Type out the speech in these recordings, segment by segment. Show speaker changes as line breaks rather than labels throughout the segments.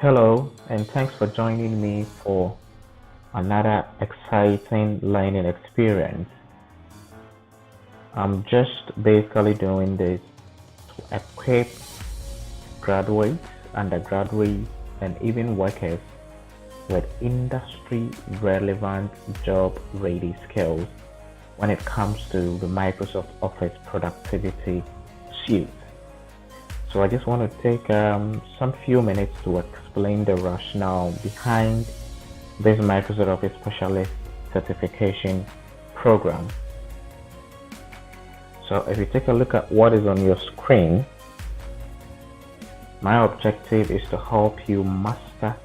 Hello, and thanks for joining me for another exciting learning experience. I'm just basically doing this to equip graduates, undergraduates, and even workers with industry relevant job ready skills when it comes to the Microsoft Office productivity suite. So I just want to take some few minutes to explain the rationale behind this Microsoft Office Specialist Certification program. So if you take a look at what is on your screen, my objective is to help you master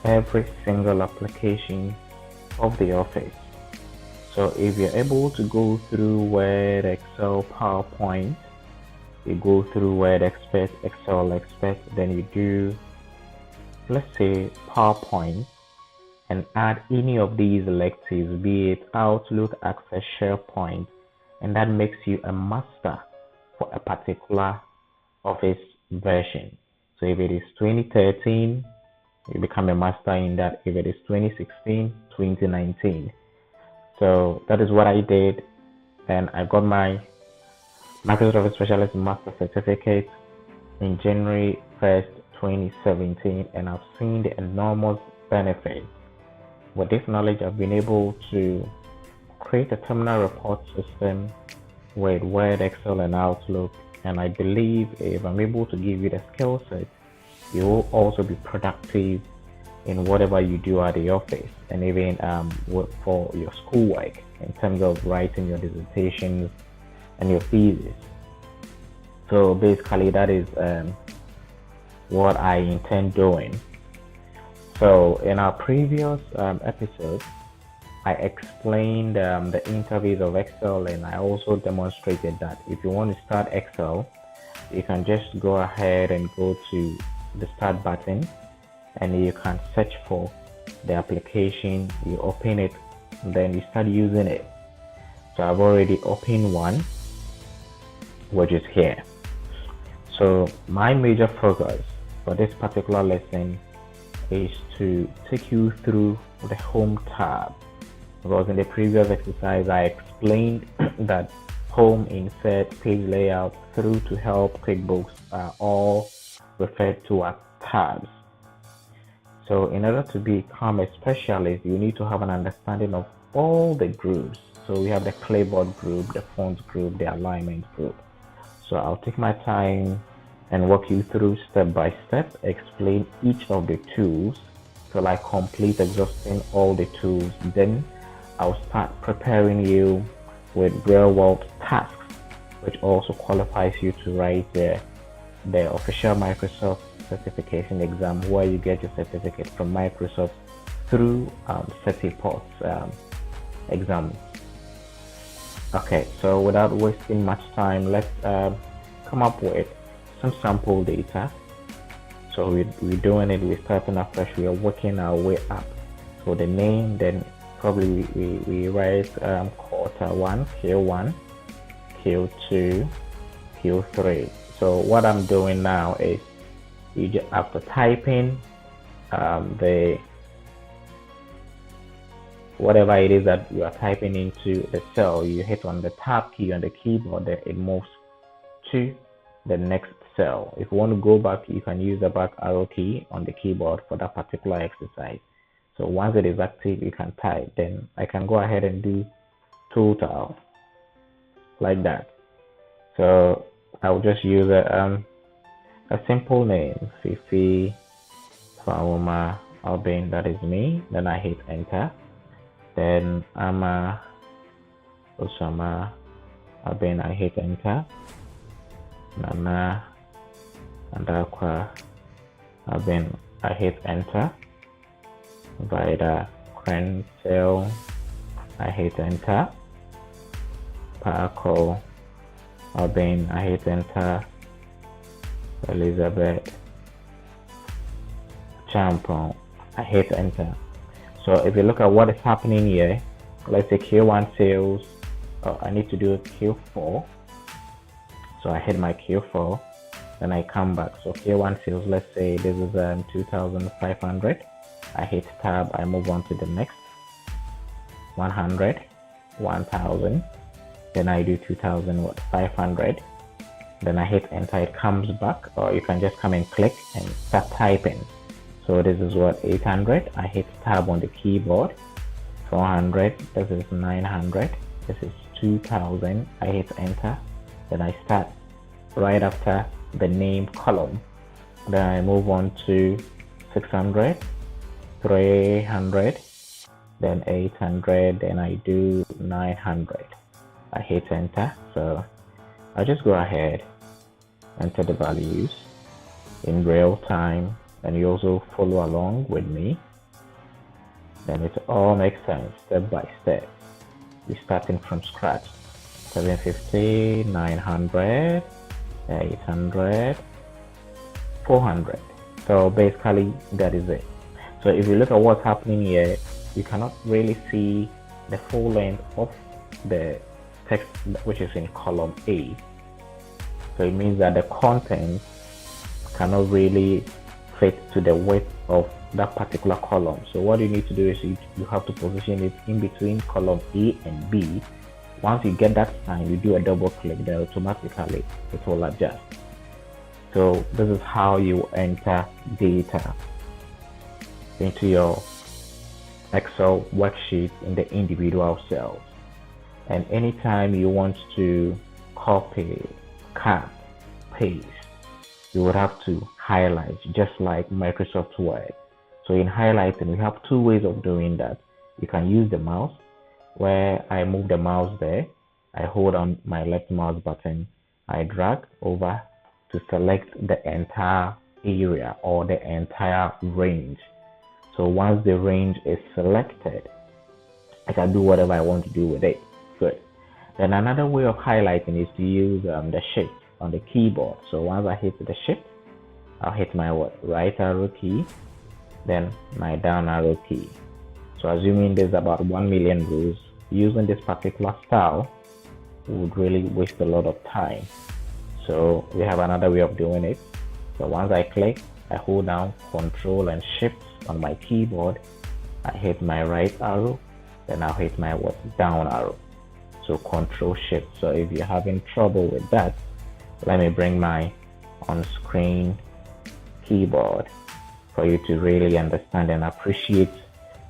every single application of the Office. So if you're able to go through Word, Excel, PowerPoint, you go through Word Expert, Excel Expert, then you do, let's say, PowerPoint, and add any of these electives, be it Outlook, Access, SharePoint, and that makes you a master for a particular Office version. So if it is 2013, you become a master in that. If it is 2016, 2019. So that is what I did, and I got my Microsoft Office Specialist Master Certificate in January 1st, 2017, and I've seen the enormous benefit. With this knowledge, I've been able to create a terminal report system with Word, Excel, and Outlook, and I believe if I'm able to give you the skill set, you will also be productive in whatever you do at the office, and even for your schoolwork in terms of writing your dissertations and your thesis. So basically that is what I intend doing. So in our previous episode, I explained the interface of Excel, and I also demonstrated that if you want to start Excel, you can just go ahead and go to the start button, and you can search for the application, you open it, then you start using it. So I've already opened one, which is here. So my major focus for this particular lesson is to take you through the home tab, because in the previous exercise I explained that home, insert, page layout through to help QuickBooks are all referred to as tabs. So in order to become a specialist, you need to have an understanding of all the groups. So we have the clipboard group, the font group, the alignment group. So I'll take my time and walk you through step by step, explain each of the tools till I complete exhausting all the tools. Then I'll start preparing you with real world tasks, which also qualifies you to write the official Microsoft certification exam, where you get your certificate from Microsoft through Certiport's exam. Okay, so without wasting much time, let's come up with some sample data. So we're doing it, we're starting afresh, we are working our way up. So the name, then probably we write quarter 1, Q1, Q2, Q3. So what I'm doing now is, you just after typing the whatever it is that you are typing into the cell, you hit on the tab key on the keyboard, then it moves to the next cell. If you want to go back, you can use the back arrow key on the keyboard for that particular exercise. So once it is active, you can type. Then I can go ahead and do total like that. So I'll just use a simple name, Fifi Fauma Albin, that is me. Then I hit enter. Then Ama Osama Albin, I hit enter. Nana Andakwa Albin, I hit enter. Vida Crenzel, I hit enter. Paco Albin, I hit enter. Elizabeth Champon, I hit enter. So if you look at what is happening here, let's say Q1 sales, I need to do Q4. So I hit my Q4, then I come back. So K1 sales, let's say this is 2,500. I hit tab, I move on to the next 100, 1,000, then I do 2,500, then I hit enter, it comes back, or you can just come and click and start typing. So this is what 800, I hit tab on the keyboard, 400, this is 900, this is 2,000, I hit enter, then I start right after the name column, then I move on to 600, 300, then 800, then I do 900, I hit enter. So I'll just go ahead, enter the values in real time, and you also follow along with me. Then it all makes sense step by step. We're starting from scratch. 750, 900, 800, 400. So basically that is it. So if you look at what's happening here, you cannot really see the full length of the text which is in column A. So it means that the content cannot really fit to the width of that particular column. So what you need to do is you have to position it in between column A and B. Once you get that sign, you do a double click, then automatically it will adjust. So this is how you enter data into your Excel worksheet in the individual cells. And anytime you want to copy, cut, paste, you would have to highlight, just like Microsoft Word. So in highlighting, we have two ways of doing that. You can use the mouse, where I move the mouse there, I hold on my left mouse button, I drag over to select the entire area or the entire range. So once the range is selected, I can do whatever I want to do with it. Good. Then another way of highlighting is to use the shift on the keyboard. So once I hit the shift, I'll hit my right arrow key, then my down arrow key. So assuming there's about 1 million rows, using this particular style would really waste a lot of time. So we have another way of doing it. So once I click, I hold down Control and Shift on my keyboard, I hit my right arrow, then I'll hit my down arrow. So Control Shift. So if you're having trouble with that, let me bring my on-screen keyboard for you to really understand and appreciate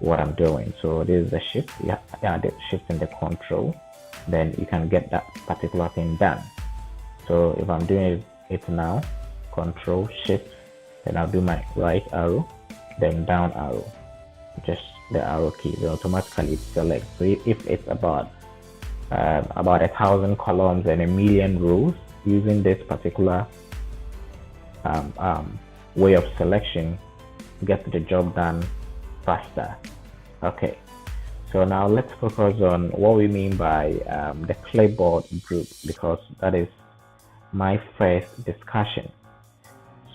what I'm doing. So this is the shift, the shift and the control, then you can get that particular thing done. So if I'm doing it now, Control Shift, then I'll do my right arrow, then down arrow, just the arrow key, then automatically it selects. So if it's about 1,000 columns and 1 million rows, using this particular way of selection, get the job done faster. Okay, so now let's focus on what we mean by the clipboard group, because that is my first discussion.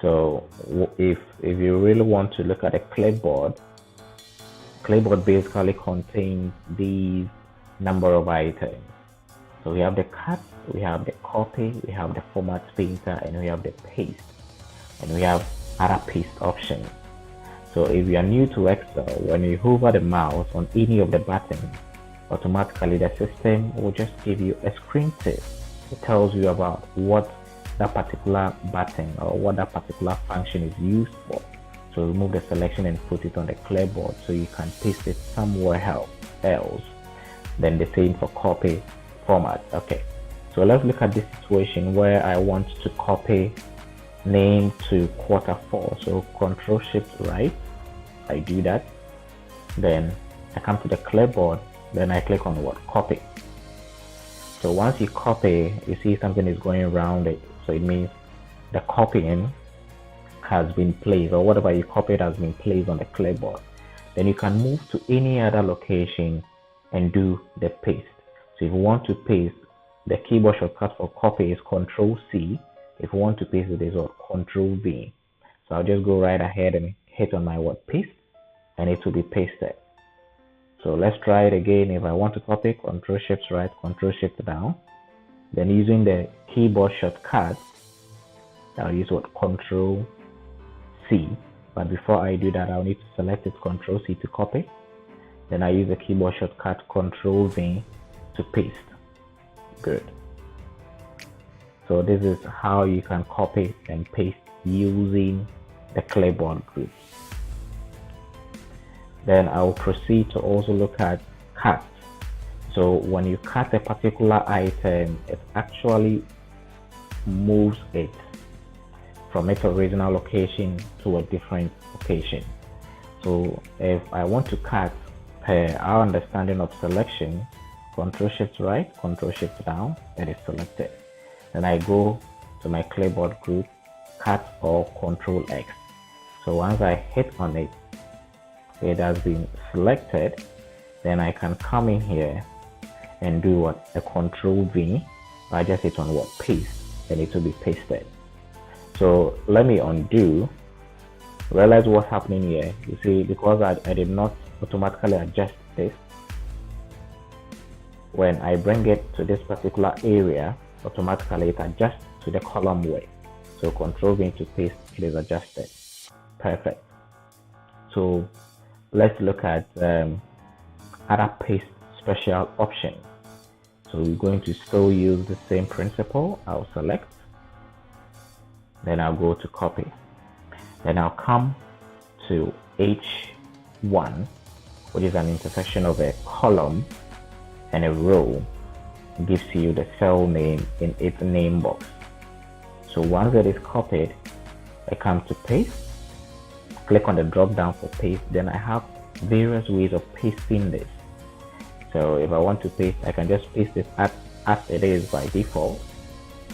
So if you really want to look at a clipboard basically contains these number of items. So we have the cut, we have the copy, we have the format painter, and we have the paste, and we have other paste options. So if you are new to Excel, when you hover the mouse on any of the buttons, automatically the system will just give you a screen tip. It tells you about what that particular button or what that particular function is used for. So remove the selection and put it on the clipboard so you can paste it somewhere else. Then the same for copy format. Okay, so let's look at this situation where I want to copy name to Q4. So Control Shift right, I do that, then I come to the clipboard, then I click on copy. So once you copy, you see something is going around it, so it means the copying has been placed, or whatever you copied has been placed on the clipboard. Then you can move to any other location and do the paste. So if you want to paste, the keyboard shortcut for copy is Control C. If you want to paste it is Control V. So I'll just go right ahead and hit on my paste, and it will be pasted. So let's try it again. If I want to copy, Control Shift right, Control Shift down. Then using the keyboard shortcut, I'll use what Control C. But before I do that, I'll need to select it, Control C to copy. Then I use the keyboard shortcut Control V to paste. Good. So this is how you can copy and paste using the clipboard group. Then I'll proceed to also look at cut. So when you cut a particular item, it actually moves it from its original location to a different location. So if I want to cut per our understanding of selection, Control Shift right, Control Shift down, it is selected. Then I go to my clipboard group, cut or Control X. So once I hit on it, it has been selected. Then I can come in here and do what? A Control V. I just hit on what? Paste, and it will be pasted. So let me undo. Realize what's happening here. You see, because I did not automatically adjust this, when I bring it to this particular area, automatically it adjusts to the column way. So Control V to paste, it is adjusted. Perfect. So let's look at other paste special options. So we're going to still use the same principle. I'll select, then I'll go to copy, then I'll come to H1, which is an intersection of a column and a row. It gives you the cell name in its name box. So once it is copied, I come to paste, click on the drop down for paste. Then I have various ways of pasting this. So if I want to paste, I can just paste it as it is by default.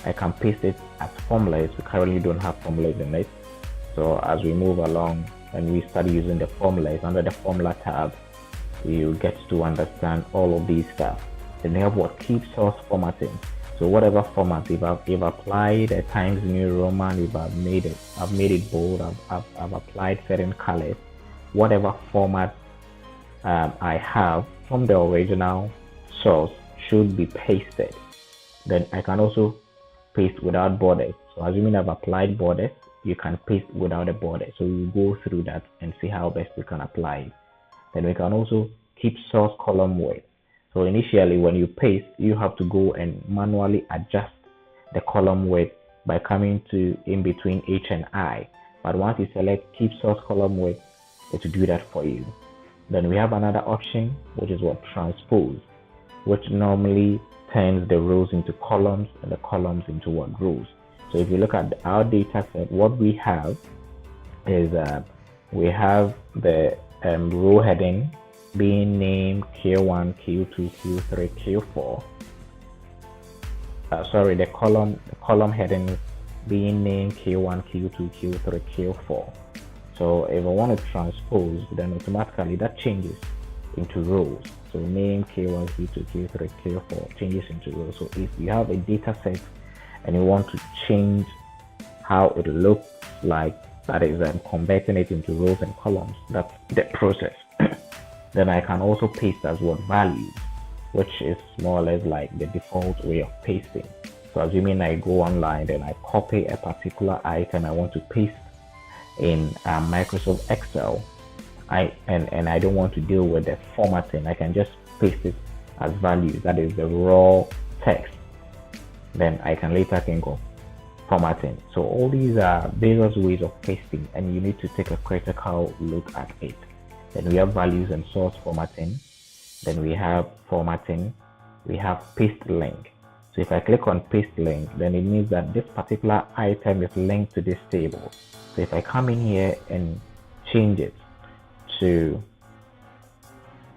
I can paste it as formulas. We currently don't have formulas in it. So as we move along and we start using the formulas, under the formula tab, you get to understand all of these stuff. Then we have what? Keep source formatting. So whatever format, if I've applied a Times New Roman, if I've made it bold, I've applied certain colors, whatever format I have from the original source should be pasted. Then I can also paste without borders. So assuming I've applied borders, you can paste without a border. So we'll go through that and see how best we can apply it. Then we can also keep source column width. So initially when you paste, you have to go and manually adjust the column width by coming to in between H and I. But once you select keep source column width, it will do that for you. Then we have another option, which is what? Transpose, which normally turns the rows into columns and the columns into what? Rows. So if you look at our data set, what we have is we have the row heading being named Q1, Q2, Q3, Q4. The column heading being named Q1, Q2, Q3, Q4. So if I want to transpose, then automatically that changes into rows. So name Q1, Q2, Q3, Q4 changes into rows. So if you have a data set and you want to change how it looks like, that is converting it into rows and columns, that's the process. Then I can also paste as what? Values, which is more or less like the default way of pasting. So assuming I go online, then I copy a particular item I want to paste in Microsoft Excel, and I don't want to deal with the formatting, I can just paste it as values, that is the raw text. Then I can later think of formatting. So all these are various ways of pasting, and you need to take a critical look at it. Then we have values and source formatting. Then we have formatting. We have paste link. So if I click on paste link, then it means that this particular item is linked to this table. So if I come in here and change it to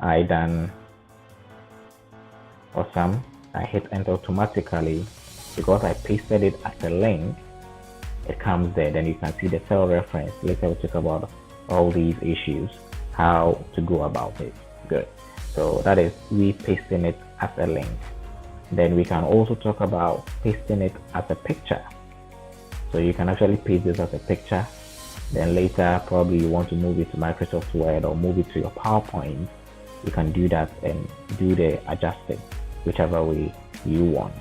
Aidan Awesome, I hit enter automatically. Because I pasted it as a link, it comes there. Then you can see the cell reference. Later we'll talk about all these issues, how to go about it. Good. So that is we pasting it as a link. Then we can also talk about pasting it as a picture. So you can actually paste this as a picture. Then later, probably you want to move it to Microsoft Word or move it to your PowerPoint. You can do that and do the adjusting, whichever way you want.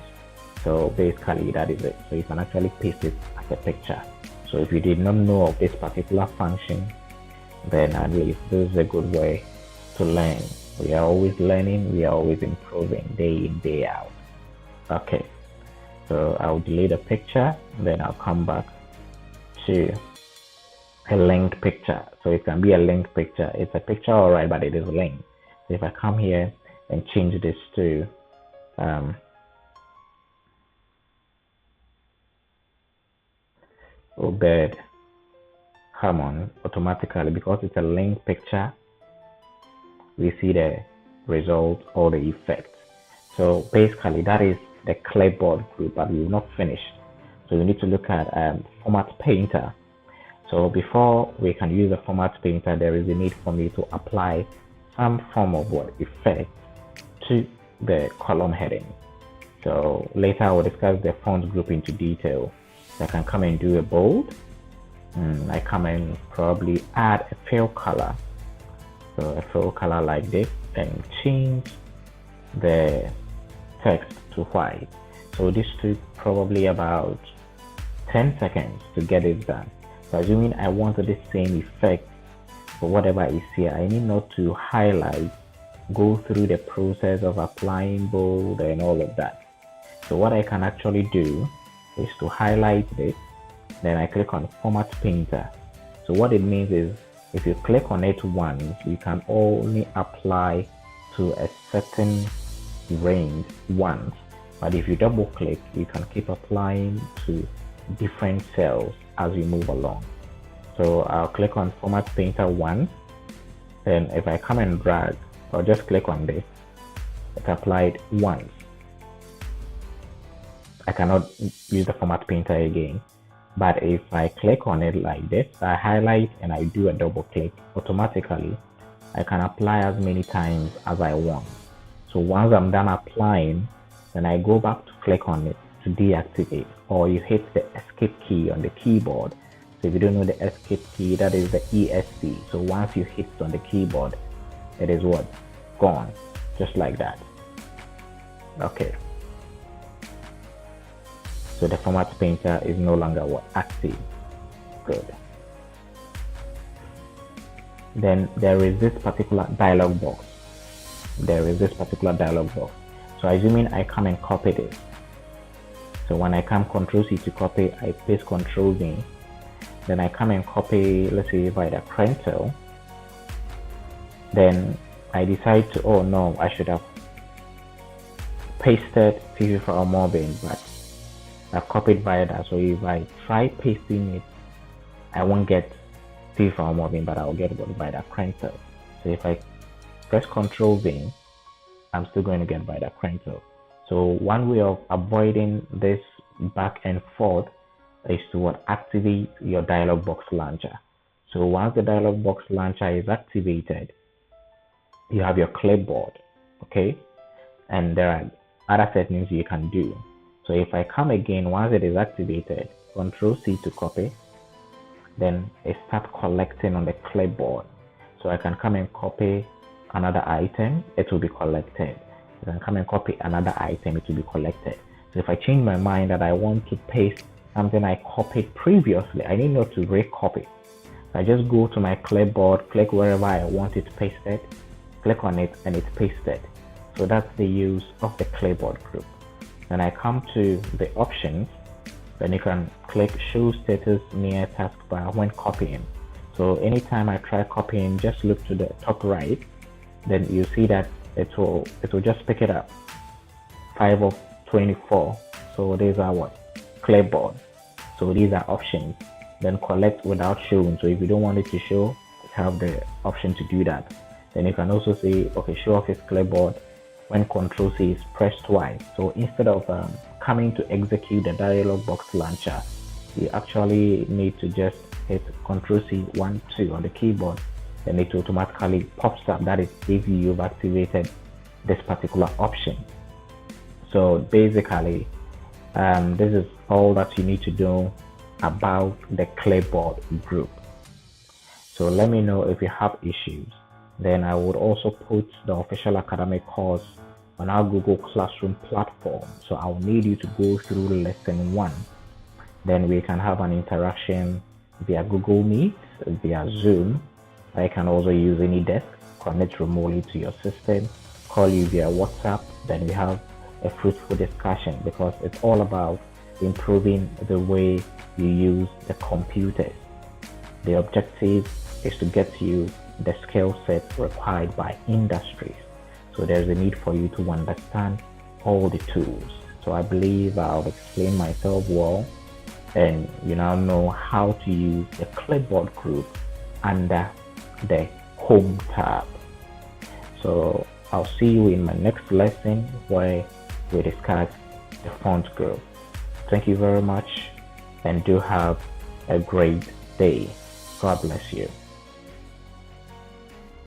So basically that is it. So you can actually paste it as a picture. So if you did not know of this particular function, then at least this is a good way to learn. We are always learning, we are always improving day in, day out. Okay, so I'll delete a picture, then I'll come back to a linked picture. So it can be a linked picture. It's a picture, all right, but it is linked. So if I come here and change this to Obed Harmon, automatically, because it's a linked picture, we see the result or the effect. So basically that is the clipboard group, but we're not finished. So we need to look at format painter. So before we can use the format painter, there is a need for me to apply some form of effect to the column heading. So later I will discuss the font group into detail. So I can come and do a bold. I come and probably add a fill color. So a fill color like this, and change the text to white. So this took probably about 10 seconds to get it done. So assuming I want the same effect for whatever is here, I need not to highlight, go through the process of applying bold and all of that. So what I can actually do is to highlight this, then I click on format painter. So what it means is if you click on it once, you can only apply to a certain range once, but if you double click, you can keep applying to different cells as you move along. So I'll click on format painter once, then if I come and drag, I'll just click on this, it's applied once. I cannot use the format painter again. But if I click on it like this, I highlight and I do a double click, automatically I can apply as many times as I want. So once I'm done applying, then I go back to click on it to deactivate, or you hit the escape key on the keyboard. So if you don't know the escape key, that is the ESC. So once you hit on the keyboard, it is what? Gone. Just like that. Okay. So the format painter is no longer active. Good. Then there is this particular dialog box. So assuming I come and copy this. So when I come Ctrl C to copy, I paste Ctrl V. Then I come and copy, let's say by the center. Then I decide to, oh no, I should have pasted CV for more bin, but I've copied via that. So if I try pasting it, I won't get CV for more bin, but I'll get it by the center. So if I press Ctrl V, I'm still going to get by the center. So one way of avoiding this back and forth is to activate your dialog box launcher. So once the dialog box launcher is activated, you have your clipboard, okay? And there are other settings you can do. So if I come again, once it is activated, Ctrl C to copy, then it starts collecting on the clipboard. So I can come and copy another item, it will be collected. I can come and copy another item, it will be collected. So if I change my mind that I want to paste something I copied previously, I need not to recopy. So I just go to my clipboard, click wherever I want it pasted, click on it, and it's pasted. So that's the use of the clipboard group. Then I come to the options, then you can click show status near taskbar when copying. So anytime I try copying, just look to the top right, then you see that it will just pick it up. 5 of 24. So these are what? Clipboard. So these are options. Then collect without showing. So if you don't want it to show, have the option to do that. Then you can also say, okay, show off his clipboard when Ctrl C is pressed twice. So instead of coming to execute the dialog box launcher, you actually need to just hit Ctrl C 1, 2 on the keyboard, and it automatically pops up. That is if you've activated this particular option. So basically, this is all that you need to do about the clipboard group. So let me know if you have issues. Then I would also put the official academic course on our Google Classroom platform. So I'll need you to go through lesson 1. Then we can have an interaction via Google Meet, via Zoom. I can also use any desk, connect remotely to your system, call you via WhatsApp. Then we have a fruitful discussion, because it's all about improving the way you use the computers. The objective is to get you the skill set required by industries. So there's a need for you to understand all the tools. So I believe I've explained myself well, and you now know how to use the clipboard group under the home tab. So I'll see you in my next lesson where we discuss the font group. Thank you very much, and do have a great day. God bless you.